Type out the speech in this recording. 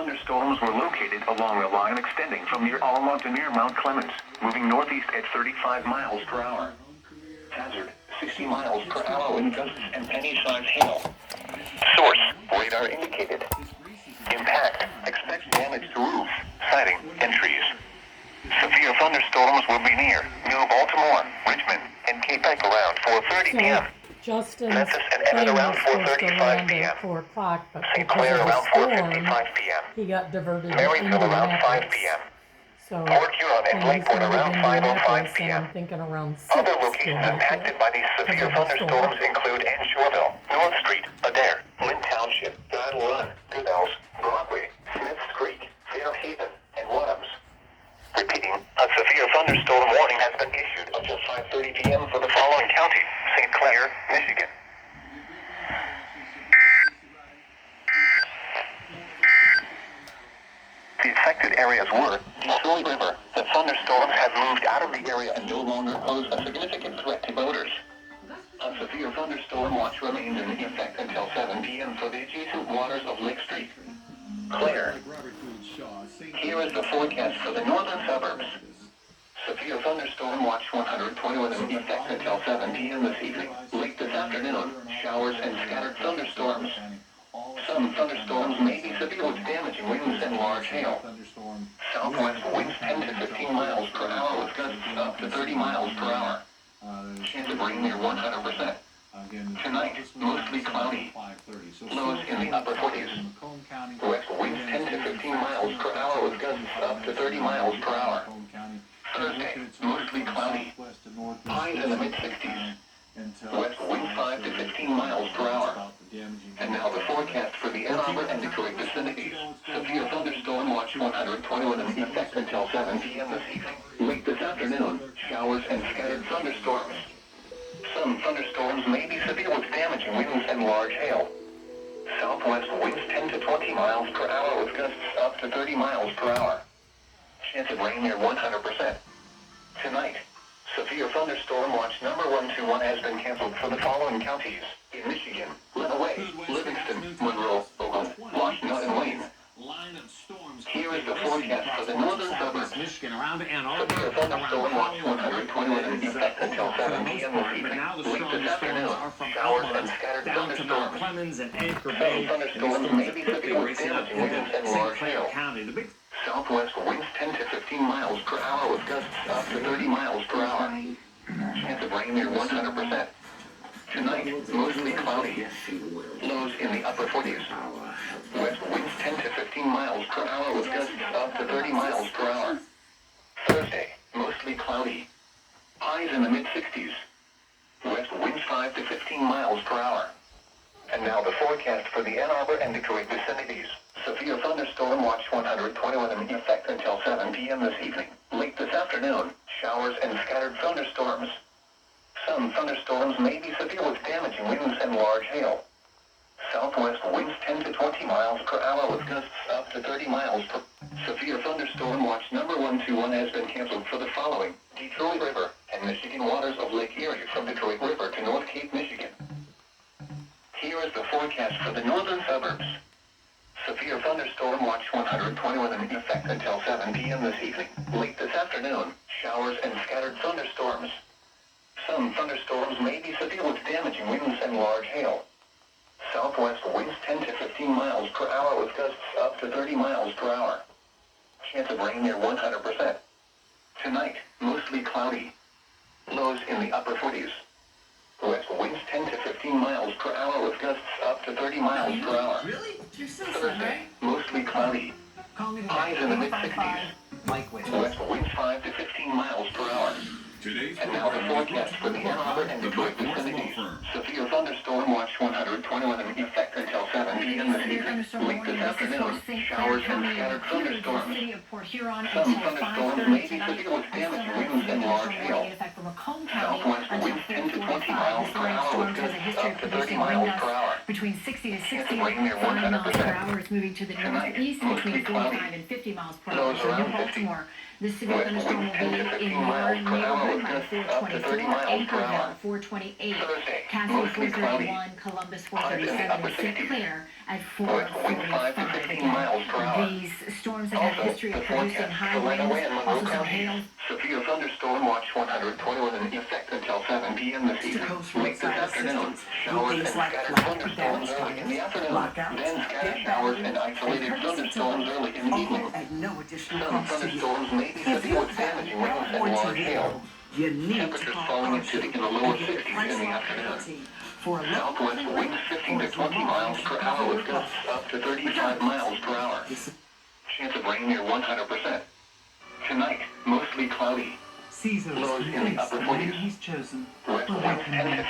thunderstorms were located along a line extending from near Alma to near Mount Clemens, moving northeast at 35 miles per hour. Hazard, 60 miles per hour with gusts and penny-sized hail. Source, radar indicated. Impact, expect damage to roofs, siding, and trees. Severe thunderstorms will be near New Baltimore, Richmond, and Quebec around 4:30 p.m. Justin's Memphis and plane Emmett around was supposed to 4:35 land p.m. at 4 o'clock, but St. because Clair of the around storm, 4:55 p.m. he got diverted to Maryville around 5 Indianapolis. p.m. So Port Huron and he's Lakeport going to around 5:05 Indianapolis, and p.m. I'm thinking around 6 Other he'll locations make impacted it by these because severe of the storm. thunderstorms include Shoreville, North Street, Adair, Lynn Township, Battle Run, Goodhouse, Broadway, Smiths Creek, Fairhaven, and Wadhams. Repeating, a severe thunderstorm warning has been issued until 5:30 p.m. for the following counties: St. Clair, Michigan. The affected areas were Detroit River. The thunderstorms have moved out of the area and no longer pose a significant threat to boaters. A severe thunderstorm watch remains in effect until 7 p.m. for the adjacent waters of Lake Street. Claire. Here is the forecast for the northern suburbs. Severe thunderstorm watch 121 in effect until 7 p.m. this evening. Late this afternoon, showers and scattered thunderstorms. Some thunderstorms may be severe with damaging winds and large hail. Southwest winds 10 to 15 miles per hour with gusts up to 30 miles per hour. Chance of rain near 100%. Tonight, mostly cloudy. Lows in the upper 40s. West winds 10 to 15 miles per hour with gusts up to 30 miles per hour. Thursday, mostly cloudy. Highs in the mid-60s. West winds 5 to 15 miles per hour. And now the forecast for the Ann Arbor and Detroit vicinities. Severe thunderstorm watch 121 in effect until 7 p.m. this evening. Late this afternoon, showers and scattered thunderstorms. Some thunderstorms may be severe with damaging winds and large hail. Southwest winds 10 to 20 miles per hour with gusts up to 30 miles per hour. Chance of rain near 100%. Tonight, severe thunderstorm watch number 121 has been canceled for the following counties: in Michigan, Lenawee, Livingston, Monroe, Oakland, Washington, and Wayne. Here is the forecast for the northern suburbs. Michigan around Ann Arbor, Severe thunderstorm watch 121 in effect until 7 p.m. this evening. Late this afternoon, showers and scattered down to Mount thunderstorms. Clemens and Anchor Some Bay. thunderstorms may be severe with damaging winds and large hail. County, the big Southwest winds 10 to 15 miles per hour with gusts up to 30 miles per hour. Chance of rain near 100%. Tonight, mostly cloudy. Lows in the upper 40s. West winds 10 to 15 miles per hour with gusts up to 30 miles per hour. Thursday, mostly cloudy. Highs in the mid-60s. West winds 5 to 15 miles per hour. And now the forecast for the Ann Arbor and Detroit vicinities. Severe thunderstorm watch 121 in effect until 7 p.m. this evening. Late this afternoon, showers and scattered thunderstorms. Some thunderstorms may be severe with damaging winds and large hail. Southwest winds 10 to 20 miles per hour with gusts up to 30 miles per hour. Severe thunderstorm watch number 121 has been canceled for the following: Detroit River and Michigan waters of Lake Erie from Detroit River to North Cape, Michigan. Here is the forecast for the northern suburbs. Severe thunderstorm watch 121 in effect until 7 p.m. this evening. Late this afternoon, showers and scattered thunderstorms. Some thunderstorms may be severe with damaging winds and large hail. Southwest winds 10 to 15 miles per hour with gusts up to 30 miles per hour. Chance of rain near 100%. Tonight, mostly cloudy. Lows in the upper 40s. West winds 10 to 15 miles per hour with gusts up to 30 miles per hour. Really? You're so Thursday, mostly cloudy. Highs in the mid-60s. West winds 5 to 15 miles per hour. And now the forecast for the Ann Arbor and Detroit vicinities. Severe thunderstorm watch 121 in effect until 7 p.m. this evening. Late this afternoon, showers and scattered thunderstorms. Some thunderstorms may be severe with damaging winds and large hail. Southwest winds 10 to 20 miles per hour with gusts up to 30 miles per hour. Between 60 to Chance of 65 rain near miles per 100%. hour. It's moving to the Tonight, northeast mostly between cloudy. 45 and 50 miles per hour. Lows So New around 50. Baltimore, this severe West thunderstorm will winds 10 to be 15 in your miles per hour neighborhood with by gusts up to 30 424, miles per hour. Anchorville 428, Thursday, Castle mostly cloudy. 431, Columbus Highs in the 437, upper and St. 60s. Clair at West winds 5 to 445. 15 miles per hour. These storms have had a Also, history the of producing forecast high for right away winds, in Monroe also some County. hail. Severe thunderstorm watch 121 in effect until 7 p.m. this evening. Late this afternoon, showers and scattered thunderstorms early in the afternoon. Then scattered showers and isolated thunderstorms early in the evening. At no additional Some cost to you. thunderstorms may be If severe you're with damaging well winds and warranty large hail. you need to Temperatures call falling our into show in the lower and get a 60s price in the lock afternoon. guarantee for a low Southwest monthly winds rate 15 to or as 20 long miles as per you hour cover with your gusts costs. up to 35 miles per hour. Chance of rain near 100%. Tonight, mostly cloudy. Caesar Lows in the upper 40s. he's chosen. West winds 10 to 15